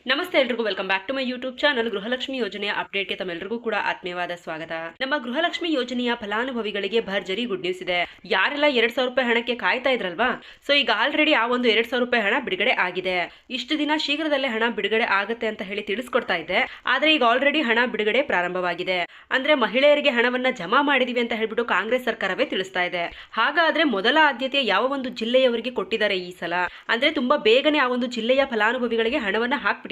ನಮಸ್ತೆ ಎಲ್ರಿಗೂ welcome back to my YouTube channel. ಗೃಹಲಕ್ಷ್ಮಿ ಯೋಜನೆಯ ಅಪ್ಡೇಟ್ಗೆ ತಮ್ಮೆಲ್ಲರಿಗೂ ಕೂಡ ಆತ್ಮೀಯವಾದ ಸ್ವಾಗತ. ನಮ್ಮ ಗೃಹಲಕ್ಷ್ಮಿ ಯೋಜನೆಯ ಫಲಾನುಭವಿಗಳಿಗೆ ಭರ್ಜರಿ ಗುಡ್ ನ್ಯೂಸ್ ಇದೆ. ಯಾರೆಲ್ಲ 2,000 ರೂಪಾಯಿ ಹಣಕ್ಕೆ ಕಾಯ್ತಾ ಇದ್ರಲ್ವಾ, ಸೊ ಈಗ ಆಲ್ರೆಡಿ ಆ ಒಂದು 2,000 ರೂಪಾಯಿ ಹಣ ಬಿಡುಗಡೆ ಆಗಿದೆ. ಇಷ್ಟು ದಿನ ಶೀಘ್ರದಲ್ಲೇ ಹಣ ಬಿಡುಗಡೆ ಆಗುತ್ತೆ ಅಂತ ಹೇಳಿ ತಿಳಿಸ್ಕೊಡ್ತಾ ಇದ್ದೆ, ಆದ್ರೆ ಈಗ ಆಲ್ರೆಡಿ ಹಣ ಬಿಡುಗಡೆ ಪ್ರಾರಂಭವಾಗಿದೆ. ಅಂದ್ರೆ ಮಹಿಳೆಯರಿಗೆ ಹಣವನ್ನ ಜಮಾ ಮಾಡಿದೀವಿ ಅಂತ ಹೇಳ್ಬಿಟ್ಟು ಕಾಂಗ್ರೆಸ್ ಸರ್ಕಾರವೇ ತಿಳಿಸ್ತಾ ಇದೆ. ಹಾಗಾದ್ರೆ ಮೊದಲ ಆದ್ಯತೆ ಯಾವ ಒಂದು ಜಿಲ್ಲೆಯವರಿಗೆ ಕೊಟ್ಟಿದ್ದಾರೆ ಈ ಸಲ, ಅಂದ್ರೆ ತುಂಬಾ ಬೇಗನೆ ಆ ಒಂದು ಜಿಲ್ಲೆಯ ಫಲಾನುಭವಿಗಳಿಗೆ ಹಣವನ್ನ ಹಾಕ್ಬಿಟ್ಟಿದ್ದಾರೆ.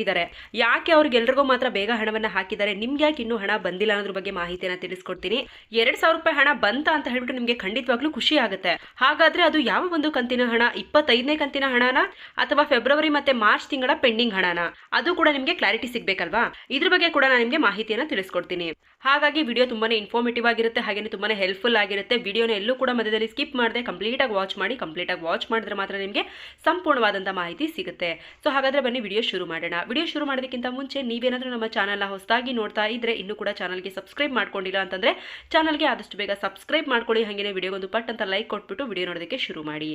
ಯಾಕೆ ಅವ್ರಿಗೆಲ್ರಿಗೂ ಮಾತ್ರ ಬೇಗ ಹಣವನ್ನ ಹಾಕಿದ್ದಾರೆ, ನಿಮ್ಗೆ ಯಾಕೆ ಇನ್ನೂ ಹಣ ಬಂದಿಲ್ಲ ಅನ್ನೋದ್ರ ಬಗ್ಗೆ ಮಾಹಿತಿಯನ್ನ ತಿಳಿಸ್ಕೊಡ್ತೀನಿ. 2,000 ರೂಪಾಯಿ ಹಣ ಬಂತ ಅಂತ ಹೇಳ್ಬಿಟ್ಟು ನಿಮ್ಗೆ ಖಂಡಿತವಾಗ್ಲೂ ಖುಷಿ ಆಗುತ್ತೆ. ಹಾಗಾದ್ರೆ ಅದು ಯಾವ ಒಂದು ಕಂತಿನ ಹಣ, 25ನೇ ಕಂತಿನ ಹಣನ ಅಥವಾ ಫೆಬ್ರವರಿ ಮತ್ತೆ ಮಾರ್ಚ್ ತಿಂಗಳ ಪೆಂಡಿಂಗ್ ಹಣನ, ಅದು ಕೂಡ ನಿಮ್ಗೆ ಕ್ಲಾರಿಟಿ ಸಿಗ್ಬೇಕಲ್ವಾ. ಇದ್ರ ಬಗ್ಗೆ ಕೂಡ ನಾನು ನಿಮ್ಗೆ ಮಾಹಿತಿಯನ್ನ ತಿಳಿಸ್ಕೊಡ್ತೀನಿ. ಹಾಗಾಗಿ ವಿಡಿಯೋ ತುಂಬಾನೇ ಇನ್ಫಾರ್ಮೇಟಿವ್ ಆಗಿರುತ್ತೆ, ಹಾಗೇನೆ ತುಂಬಾನೇ ಹೆಲ್ಪ್ಫುಲ್ ಆಗಿರುತ್ತೆ. ವಿಡಿಯೋನ ಎಲ್ಲೂ ಕೂಡ ಮಧ್ಯದಲ್ಲಿ ಸ್ಕಿಪ್ ಮಾಡದೆ ಕಂಪ್ಲೀಟ್ ಆಗಿ ವಾಚ್ ಮಾಡಿ. ಕಂಪ್ಲೀಟ್ ಆಗಿ ವಾಚ್ ಮಾಡಿದ್ರೆ ಮಾತ್ರ ನಿಮಗೆ ಸಂಪೂರ್ಣವಾದಂತಹ ಮಾಹಿತಿ ಸಿಗುತ್ತೆ. ಸೊ ಹಾಗಾದ್ರೆ ಬನ್ನಿ ವಿಡಿಯೋ ಶುರು ಮಾಡೋಣ. ವಿಡಿಯೋ ಶುರು ಮಾಡೋದಕ್ಕಿಂತ ಮುಂಚೆ ನೀವೇನಾದ್ರೂ ನಮ್ಮ ಚಾನಲ್ನ ಹೊಸದಾಗಿ ನೋಡ್ತಾ ಇದ್ರೆ ಇನ್ನೂ ಕೂಡ ಚಾನಲ್ಗೆ ಸಬ್ಸ್ಕ್ರೈಬ್ ಮಾಡ್ಕೊಂಡಿಲ್ಲ ಅಂತಂದ್ರೆ ಚಾನಲ್ಗೆ ಆದಷ್ಟು ಬೇಗ ಸಬ್ಸ್ಕ್ರೈಬ್ ಮಾಡ್ಕೊಳ್ಳಿ. ಹಾಗೇನೆ ವಿಡಿಯೋಗೊಂದು ಪಟ್ ಅಂತ ಲೈಕ್ ಕೊಟ್ಬಿಟ್ಟು ವಿಡಿಯೋ ನೋಡೋದಕ್ಕೆ ಶುರು ಮಾಡಿ.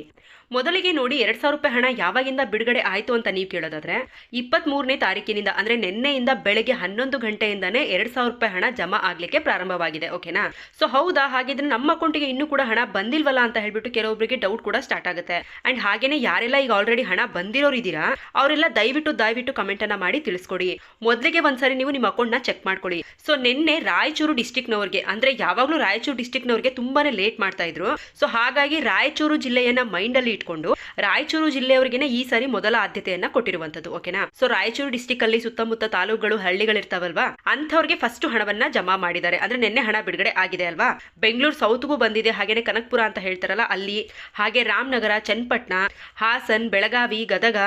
ಮೊದಲಿಗೆ ನೋಡಿ, 2,000 ರೂಪಾಯಿ ಹಣ ಯಾವಾಗಿಂದ ಬಿಡುಗಡೆ ಆಯ್ತು ಅಂತ ನೀವು ಕೇಳೋದಾದ್ರೆ 23ನೇ ತಾರೀಕಿನಿಂದ, ಅಂದ್ರೆ ನಿನ್ನೆಯಿಂದ ಬೆಳಗ್ಗೆ 11 ಗಂಟೆಯಿಂದಾನೇ 2,000 ರೂಪಾಯಿ ಹಣ ಜಮಾ ಆಗ್ಲಿಕ್ಕೆ ಪ್ರಾರಂಭವಾಗಿದೆ. ಓಕೆನಾ? ಸೊ ಹೌದಾ, ಹಾಗಿದ್ರೆ ನಮ್ಮ ಅಕೌಂಟಿಗೆ ಇನ್ನೂ ಕೂಡ ಹಣ ಬಂದಿಲ್ವಲ್ಲ ಅಂತ ಹೇಳ್ಬಿಟ್ಟು ಕೆಲವೊಬ್ಬರಿಗೆ ಡೌಟ್ ಕೂಡ ಸ್ಟಾರ್ಟ್ ಆಗುತ್ತೆ. ಅಂಡ್ ಹಾಗೇನೆ ಯಾರೆಲ್ಲ ಈಗ ಆಲ್ರೆಡಿ ಹಣ ಬಂದಿರೋರು ಇದ್ದೀರಾ, ಅವರೆಲ್ಲ ದಯವಿಟ್ಟು ಕಮೆಂಟ್ ಅನ್ನ ಮಾಡಿ ತಿಳಿಸ್ಕೊಡಿ. ಮೊದಲಿಗೆ ಒಂದ್ಸರಿ ನೀವು ನಿಮ್ಮ ಅಕೌಂಟ್ ನ ಚೆಕ್ ಮಾಡ್ಕೊಳ್ಳಿ. ಸೊ ನಿನ್ನೆ ರಾಯಚೂರು ಡಿಸ್ಟಿಕ್ ನವರಿಗೆ, ಅಂದ್ರೆ ಯಾವಾಗ್ಲೂ ರಾಯಚೂರು ಡಿಸ್ಟಿಕ್ ನವರಿಗೆ ತುಂಬಾನೇ ಲೇಟ್ ಮಾಡ್ತಾ ಇದ್ರು. ಸೊ ಹಾಗಾಗಿ ರಾಯಚೂರು ಜಿಲ್ಲೆಯನ್ನ ಮೈಂಡ್ ಅಲ್ಲಿ ಇಟ್ಕೊಂಡು ರಾಯಚೂರು ಜಿಲ್ಲೆಯವರಿಗೆ ಈ ಸಾರಿ ಮೊದಲ ಆದ್ಯತೆಯನ್ನ ಕೊಟ್ಟಿರುವಂತದ್ದು. ಓಕೆನಾ? ಸೊ ರಾಯಚೂರು ಡಿಸ್ಟಿಕ್ ಅಲ್ಲಿ ಸುತ್ತಮುತ್ತ ತಾಲೂಕುಗಳು, ಹಳ್ಳಿಗಳಿರ್ತಾವಲ್ವಾ, ಅಂಥವ್ರಿಗೆ ಫಸ್ಟ್ ಹಣವನ್ನ ಜಮಾ ಮಾಡಿದ್ದಾರೆ. ಅಂದ್ರೆ ನಿನ್ನೆ ಹಣ ಬಿಡುಗಡೆ ಆಗಿದೆ ಅಲ್ವಾ. ಬೆಂಗಳೂರು ಸೌತ್ಗೂ ಬಂದಿದೆ, ಹಾಗೇನೆ ಕನಕಪುರ ಅಂತ ಹೇಳ್ತಾರಲ್ಲ ಅಲ್ಲಿ, ಹಾಗೆ ರಾಮನಗರ, ಚನ್ನಪಟ್ಟಣ, ಹಾಸನ್, ಬೆಳಗಾವಿ, ಗದಗ,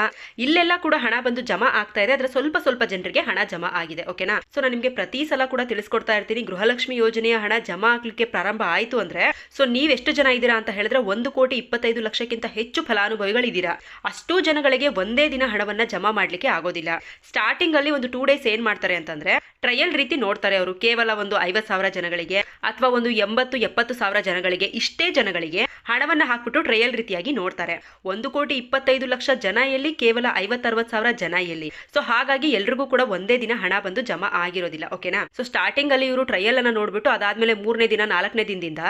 ಇಲ್ಲೆಲ್ಲ ಕೂಡ ಹಣ ಬಂದು ಜಮಾ ಆಗ್ತಾ ಇದೆ. ಆದ್ರೆ ಸ್ವಲ್ಪ ಜನರಿಗೆ ಹಣ ಜಮಾ ಆಗಿದೆ. ಓಕೆನಾ? ಸೊ ನಾನು ನಿಮ್ಗೆ ಪ್ರತಿ ಸಲ ಕೂಡ ತಿಳಿಸ್ಕೊಡ್ತಾ ಇರ್ತೀನಿ, ಗೃಹಲಕ್ಷ್ಮಿ ಯೋಜನೆಯ ಹಣ ಜಮಾ ಆಗ್ಲಿಕ್ಕೆ ಪ್ರಾರಂಭ ಆಯ್ತು ಅಂದ್ರೆ, ಸೊ ನೀವ್ ಎಷ್ಟು ಜನ ಇದ್ದೀರಾ ಅಂತ ಹೇಳಿದ್ರೆ 1,25,00,000ಕ್ಕಿಂತ ಹೆಚ್ಚು ಫಲಾನುಭವಿಗಳಿದ್ದೀರಾ. ಅಷ್ಟೂ ಜನಗಳಿಗೆ ಒಂದೇ ದಿನ ಹಣವನ್ನ ಜಮಾ ಮಾಡ್ಲಿಕ್ಕೆ ಆಗೋದಿಲ್ಲ. ಸ್ಟಾರ್ಟಿಂಗ್ ಅಲ್ಲಿ ಒಂದು 2 ಡೇಸ್ ಏನ್ ಮಾಡ್ತಾರೆ ಅಂತಂದ್ರೆ ಟ್ರಯಲ್ ರೀತಿ ನೋಡ್ತಾರೆ ಅವರು. ಕೇವಲ ಒಂದು 50,000 ಜನಗಳಿಗೆ ಅಥವಾ ಒಂದು 80,000-70,000 ಜನಗಳಿಗೆ, ಇಷ್ಟೇ ಜನಗಳಿಗೆ ಹಣವನ್ನ ಹಾಕ್ಬಿಟ್ಟು ಟ್ರಯಲ್ ರೀತಿಯಾಗಿ ನೋಡ್ತಾರೆ. 1,25,00,000 ಜನ ಎಲ್ಲಿ, ಕೇವಲ 50,000-60,000 ಜನ ಎಲ್ಲಿ. ಸೊ ಹಾಗಾಗಿ ಎಲ್ರಿಗೂ ಕೂಡ ಒಂದೇ ದಿನ ಹಣ ಬಂದು ಜಮಾ ಆಗಿರೋದಿಲ್ಲ. ಓಕೆನಾ? ಸೊ ಸ್ಟಾರ್ಟಿಂಗ್ ಅಲ್ಲಿ ಇವರು ಟ್ರಯಲ್ ಅನ್ನ ನೋಡ್ಬಿಟ್ಟು ಅದಾದ್ಮೇಲೆ 3ನೇ ದಿನ, 4ನೇ ದಿನದಿಂದ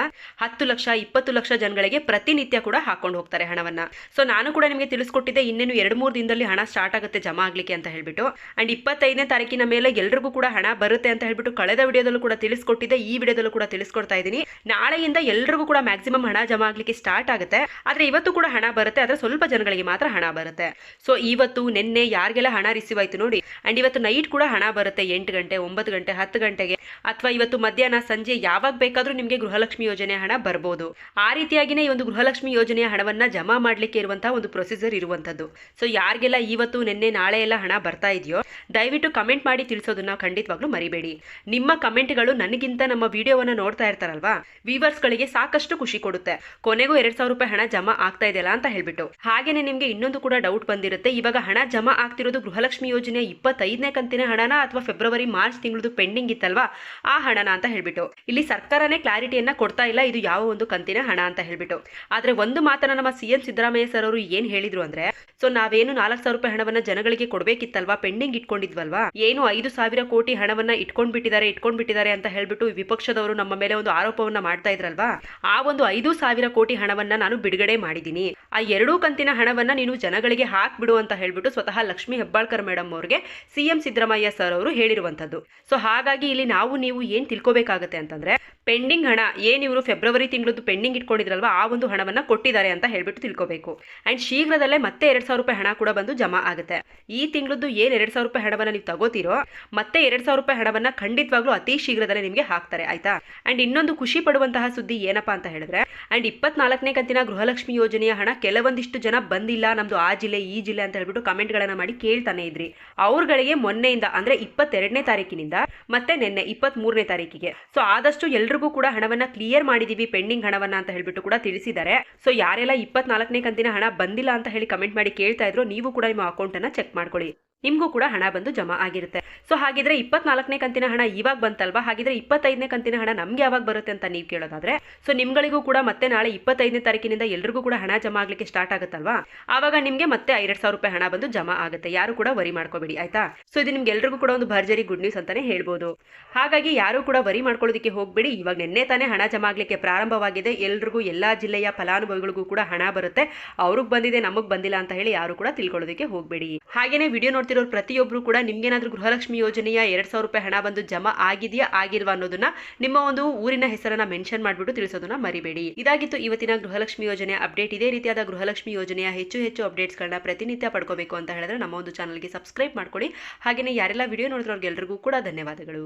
10 ಲಕ್ಷ, 20 ಲಕ್ಷ ಜನಗಳಿಗೆ ಪ್ರತಿನಿತ್ಯ ಕೂಡ ಹಾಕೊಂಡು ಹೋಗ್ತಾರೆ ಹಣವನ್ನ. ಸೊ ನಾನು ಕೂಡ ನಿಮಗೆ ತಿಳಿಸ್ಕೊಟ್ಟಿದ್ದೆ, ಇನ್ನೇನು 2-3 ದಿನದಲ್ಲಿ ಹಣ ಸ್ಟಾರ್ಟ್ ಆಗುತ್ತೆ ಜಮಾ ಆಗ್ಲಿಕ್ಕೆ ಅಂತ ಹೇಳ್ಬಿಟ್ಟು. ಅಂಡ್ 25ನೇ ತಾರೀಕಿನ ಮೇಲೆ ಎಲ್ರಿಗೂ ಕೂಡ ಹಣ ಬರುತ್ತೆ ಅಂತ ಹೇಳ್ಬಿಟ್ಟು ಕಳೆದ ವಿಡಿಯೋದಲ್ಲೂ ಕೂಡ ತಿಳಿಸ್ಕೊಟ್ಟಿದ್ದೆ, ಈ ವಿಡಿಯೋದಲ್ಲೂ ಕೂಡ ತಿಳಿಸ್ಕೊಡ್ತಾ ಇದ್ದೀನಿ. ನಾಳೆಯಿಂದ ಎಲ್ರಿಗೂ ಕೂಡ ಮ್ಯಾಕ್ಸಿಮಮ್ ಹಣ ಜಮಾ ಆಗ್ಲಿಕ್ಕೆ ಸ್ಟಾರ್ಟ್ ಆಗುತ್ತೆ. ಆದ್ರೆ ಇವತ್ತು ಕೂಡ ಹಣ ಬರುತ್ತೆ, ಆದ್ರೆ ಸ್ವಲ್ಪ ಜನಗಳಿಗೆ ಮಾತ್ರ ಹಣ ಬರುತ್ತೆ. ಸೊ ಇವತ್ತು, ನಿನ್ನೆ ಯಾರಿಗೆಲ್ಲ ಹಣ ರಿಸೀವ್ ಆಯ್ತು ನೋಡಿ, ಅಂಡ್ ಇವತ್ತು ನೈಟ್ ಕೂಡ ಹಣ ಬರುತ್ತೆ. 8 ಗಂಟೆ, 9 ಗಂಟೆ, 10 ಗಂಟೆಗೆ, ಅಥವಾ ಇವತ್ತು ಮಧ್ಯಾಹ್ನ, ಸಂಜೆ ಯಾವಾಗ ಬೇಕಾದ್ರೂ ನಿಮಗೆ ಗೃಹಲಕ್ಷ್ಮಿ ಯೋಜನೆಯ ಹಣ ಬರ್ಬೋದು. ಆ ರೀತಿಯಾಗಿನೇ ಈ ಒಂದು ಗೃಹಲಕ್ಷ್ಮಿ ಯೋಜನೆಯ ಹಣವನ್ನ ಜಮಾ ಮಾಡ್ಲಿಕ್ಕೆ ಇರುವಂತಹ ಒಂದು ಪ್ರೊಸೀಜರ್ ಇರುವಂತದ್ದು. ಸೊ ಯಾರಿಗೆಲ್ಲ ಇವತ್ತು, ನಿನ್ನೆ, ನಾಳೆ ಎಲ್ಲ ಹಣ ಬರ್ತಾ ಇದೆಯೋ ದಯವಿಟ್ಟು ಕಮೆಂಟ್ ಮಾಡಿ ತಿಳಿಸೋದನ್ನ ಖಂಡಿತವಾಗ್ಲೂ ಮರಿಬೇಡಿ. ನಿಮ್ಮ ಕಮೆಂಟ್ಗಳು ನನಗಿಂತ ನಮ್ಮ ವಿಡಿಯೋವನ್ನ ನೋಡ್ತಾ ಇರ್ತಾರಲ್ವಾ ವ್ಯೂವರ್ಸ್ ಗಳಿಗೆ ಸಾಕಷ್ಟು ಖುಷಿ ಕೊಡುತ್ತೆ. ಕೊನೆಗೂ 2,000 ರೂಪಾಯಿ ಹಣ ಜಮಾ ಆಗ್ತಾ ಇದೆಯಲ್ಲ ಅಂತ ಹೇಳ್ಬಿಟ್ಟು. ಹಾಗೇನೆ ನಿಮ್ಗೆ ಇನ್ನೊಂದು ಕೂಡ ಡೌಟ್ ಬಂದಿರುತ್ತೆ, ಇವಾಗ ಹಣ ಜಮಾ ಆಗ್ತಿರೋದು ಗೃಹಲಕ್ಷ್ಮಿ ಯೋಜನೆಯ 25ನೇ ಕಂತಿನ ಹಣನ ಅಥವಾ ಫೆಬ್ರವರಿ ಮಾರ್ಚ್ ತಿಂಗಳದು ಪೆಂಡಿಂಗ್ ಇತ್ತಲ್ವಾ ಆ ಹಣನ ಅಂತ ಹೇಳ್ಬಿಟ್ಟು. ಇಲ್ಲಿ ಸರ್ಕಾರನೇ ಕ್ಲಾರಿಟಿಯನ್ನ ಕೊಡ್ತಾ ಇಲ್ಲ ಇದು ಯಾವ ಒಂದು ಕಂತಿನ ಹಣ ಅಂತ ಹೇಳ್ಬಿಟ್ಟು. ಆದ್ರೆ ಒಂದು ಮಾತನ್ನ ನಮ್ಮ ಸಿಎಂ ಸಿದ್ದರಾಮಯ್ಯ ಸರ್ ಅವರು ಏನ್ ಹೇಳಿದ್ರು ಅಂದ್ರೆ, ಸೊ ನಾವೇನು 4,000 ರೂಪಾಯಿ ಹಣವನ್ನ ಜನಗಳಿಗೆ ಕೊಡ್ಬೇಕಿತ್ತಲ್ವಾ, ಪೆಂಡಿಂಗ್ ಇಟ್ಕೊಂಡಿದ್ವಲ್ವಾ, ಏನು 5,000 ಕೋಟಿ ಹಣವನ್ನ ಇಟ್ಕೊಂಡ್ಬಿಟ್ಟಿದ್ದಾರೆ ಅಂತ ಹೇಳ್ಬಿಟ್ಟು ವಿಪಕ್ಷದವರು ನಮ್ಮ ಮೇಲೆ ಒಂದು ಆರೋಪವನ್ನ ಮಾಡ್ತಾ ಇದ್ರಲ್ವಾ, ಆ ಒಂದು 5,000 ಕೋಟಿ ಹಣವನ್ನ ನಾನು ಬಿಡುಗಡೆ ಮಾಡಿದ್ದೀನಿ. ಆ 2 ಕಂತಿನ ಹಣವನ್ನ ನೀನು ಜನಗಳಿಗೆ ಹಾಕ್ಬಿಡು ಅಂತ ಹೇಳ್ಬಿಟ್ಟು ಸ್ವತಃ ಲಕ್ಷ್ಮಿ ಹೆಬ್ಬಾಳ್ಕರ್ ಮೇಡಮ್ ಅವ್ರಿಗೆ ಸಿಎಂ ಸಿದ್ದರಾಮಯ್ಯ ಸರ್ ಅವರು ಹೇಳಿರುವಂತದ್ದು. ಸೊ ಹಾಗಾಗಿ ಇಲ್ಲಿ ನೀವು ಏನ್ ತಿಳ್ಕೊಬೇಕಾಗತ್ತೆ ಅಂತಂದ್ರೆ, ಪೆಂಡಿಂಗ್ ಹಣ ಏನ್ ಇವರು ಫೆಬ್ರವರಿ ತಿಂಗಳದ್ದು ಪೆಂಡಿಂಗ್ ಇಟ್ಕೊಂಡಿದ್ರಲ್ವಾ ಆ ಒಂದು ಹಣವನ್ನ ಕೊಟ್ಟಿದ್ದಾರೆ ಅಂತ ಹೇಳ್ಬಿಟ್ಟು ತಿಳ್ಕೋಬೇಕು. ಅಂಡ್ ಶೀಘ್ರದಲ್ಲೇ ಮತ್ತೆ 2,000 ರೂಪಾಯಿ ಹಣ ಕೂಡ ಬಂದು ಜಮಾ ಆಗುತ್ತೆ. ಈ ತಿಂಗಳದ್ದು ಏನ್ 2,000 ರೂಪಾಯಿ ಹಣವನ್ನ ನೀವು ತಗೋತೀರೋ ಮತ್ತೆ 2,000 ರೂಪಾಯಿ ಹಣವನ್ನ ಖಂಡಿತವಾಗ್ಲೂ ಅತಿ ಶೀಘ್ರದಲ್ಲೇ ನಿಮಗೆ ಹಾಕ್ತಾರೆ. ಆಯ್ತಾ? ಅಂಡ್ ಇನ್ನೊಂದು ಖುಷಿ ಪಡುವಂತಹ ಸುದ್ದಿ ಏನಪ್ಪಾ ಅಂತ ಹೇಳಿದ್ರೆ, ಅಂಡ್ 24ನೇ ಕಂತಿನ ಗೃಹಲಕ್ಷ್ಮಿ ಯೋಜನೆಯ ಹಣ ಕೆಲವೊಂದಿಷ್ಟು ಜನ ಬಂದಿಲ್ಲ, ನಮ್ದು ಆ ಜಿಲ್ಲೆ ಈ ಜಿಲ್ಲೆ ಅಂತ ಹೇಳ್ಬಿಟ್ಟು ಕಮೆಂಟ್ ಗಳನ್ನ ಮಾಡಿ ಕೇಳ್ತಾನೆ ಇದ್ರಿ. ಅವ್ರಗಳಿಗೆ ಮೊನ್ನೆಯಿಂದ, ಅಂದ್ರೆ 22ನೇ ತಾರೀಕಿನಿಂದ ಮತ್ತೆ ನಿನ್ನೆ 23ನೇ ತಾರೀಕಿಗೆ, ಸೊ ಆದಷ್ಟು ಎಲ್ರಿಗೂ ಕೂಡ ಹಣವನ್ನ ಕ್ಲಿಯರ್ ಮಾಡಿದೀವಿ, ಪೆಂಡಿಂಗ್ ಹಣವನ್ನ ಅಂತ ಹೇಳ್ಬಿಟ್ಟು ಕೂಡ ತಿಳಿಸಿದ್ದಾರೆ. ಸೊ ಯಾರೆಲ್ಲ 24ನೇ ಕಂತಿನ ಹಣ ಬಂದಿಲ್ಲ ಅಂತ ಹೇಳಿ ಕಮೆಂಟ್ ಮಾಡಿ ಕೇಳ್ತಾ ಇದ್ರು, ನೀವು ಕೂಡ ನಿಮ್ಮ ಅಕೌಂಟ್ ಅನ್ನ ಚೆಕ್ ಮಾಡ್ಕೊಳ್ಳಿ. ನಿಮಗೂ ಕೂಡ ಹಣ ಬಂದು ಜಮಾ ಆಗಿರುತ್ತೆ. ಸೊ ಹಾಗಿದ್ರೆ 24ನೇ ಕಂತಿನ ಹಣ ಇವಾಗ ಬಂತಲ್ವಾ, ಹಾಗಿದ್ರೆ 25ನೇ ಕಂತಿನ ಹಣ ನಮ್ಗೆ ಯಾವಾಗ ಬರುತ್ತೆ ಅಂತ ನೀವು ಕೇಳೋದಾದ್ರೆ, ಸೊ ನಿಮ್ಗಳಿಗೂ ಕೂಡ ಮತ್ತೆ ನಾಳೆ 25ನೇ ತಾರೀಕಿನಿಂದ ಎಲ್ರಿಗೂ ಕೂಡ ಹಣ ಜಮಾ ಆಗ್ಲಿಕ್ಕೆ ಸ್ಟಾರ್ಟ್ ಆಗುತ್ತಲ್ವಾ, ಆವಾಗ ನಿಮಗೆ ಮತ್ತೆ 2,000 ರೂಪಾಯಿ ಹಣ ಬಂದು ಜಮಾ ಆಗುತ್ತೆ. ಯಾರು ಕೂಡ ವರಿ ಮಾಡ್ಕೋಬೇಡಿ ಆಯ್ತಾ. ಸೊ ಇದು ನಿಮ್ಗೆ ಎಲ್ರಿಗೂ ಕೂಡ ಒಂದು ಭರ್ಜರಿ ಗುಡ್ ನ್ಯೂಸ್ ಅಂತಾನೆ ಹೇಳ್ಬೋದು. ಹಾಗಾಗಿ ಯಾರು ಕೂಡ ವರಿ ಮಾಡ್ಕೊಳ್ಳೋದಕ್ಕೆ ಹೋಗ್ಬೇಡಿ. ಇವಾಗ ನಿನ್ನೆ ತಾನೇ ಹಣ ಜಮಾ ಆಗ್ಲಿಕ್ಕೆ ಪ್ರಾರಂಭವಾಗಿದೆ. ಎಲ್ರಿಗೂ ಎಲ್ಲಾ ಜಿಲ್ಲೆಯ ಫಲಾನುಭವಿಗಳಿಗೂ ಕೂಡ ಹಣ ಬರುತ್ತೆ. ಅವ್ರಿಗೆ ಬಂದಿದೆ ನಮಗ್ ಬಂದಿಲ್ಲ ಅಂತ ಹೇಳಿ ಯಾರು ಕೂಡ ತಿಳ್ಕೊಳ್ಳೋದಕ್ಕೆ ಹೋಗ್ಬೇಡಿ. ಹಾಗೇನೆ ವಿಡಿಯೋ ನೋಡ್ತಿರೋರು ಪ್ರತಿಯೊಬ್ರು ಕೂಡ ನಿಮ್ಗೇನಾದ್ರೂ ಗೃಹಲಕ್ಷ್ಮಿ ಯೋಜನೆಯ 2,000 ರೂಪಾಯಿ ಹಣ ಬಂದು ಜಮಾ ಆಗಿದೆಯಾ ಆಗಿಲ್ವಾ ಅನ್ನೋದನ್ನ ನಿಮ್ಮ ಒಂದು ಊರಿನ ಹೆಸರನ್ನ ಮೆನ್ಷನ್ ಮಾಡ್ಬಿಟ್ಟು ತಿಳಿಸೋದನ್ನ ಮರಿಬೇಡಿ. ಇದಾಗಿತ್ತು ಇವತ್ತಿನ ಗೃಹಲಕ್ಷ್ಮಿ ಯೋಜನೆಯ ಅಪ್ಡೇಟ್. ಇದೇ ರೀತಿಯಾದ ಗೃಹಲಕ್ಷ್ಮಿ ಯೋಜನೆಯ ಹೆಚ್ಚು ಅಪ್ಡೇಟ್ಸ್ಗಳನ್ನ ಪ್ರತಿನಿತ್ಯ ಪಡ್ಕೋಬೇಕು ಅಂತ ಹೇಳಿದ್ರೆ ನಮ್ಮ ಒಂದು ಚಾನಲ್ಗೆ ಸಬ್ಸ್ಕ್ರೈಬ್ ಮಾಡ್ಕೊಳ್ಳಿ. ಹಾಗೇನೆ ಯಾರೆಲ್ಲ ವಿಡಿಯೋ ನೋಡಿದ್ರವ್ರಿಗೆಲ್ಲರಿಗೂ ಕೂಡ ಧನ್ಯವಾದಗಳು.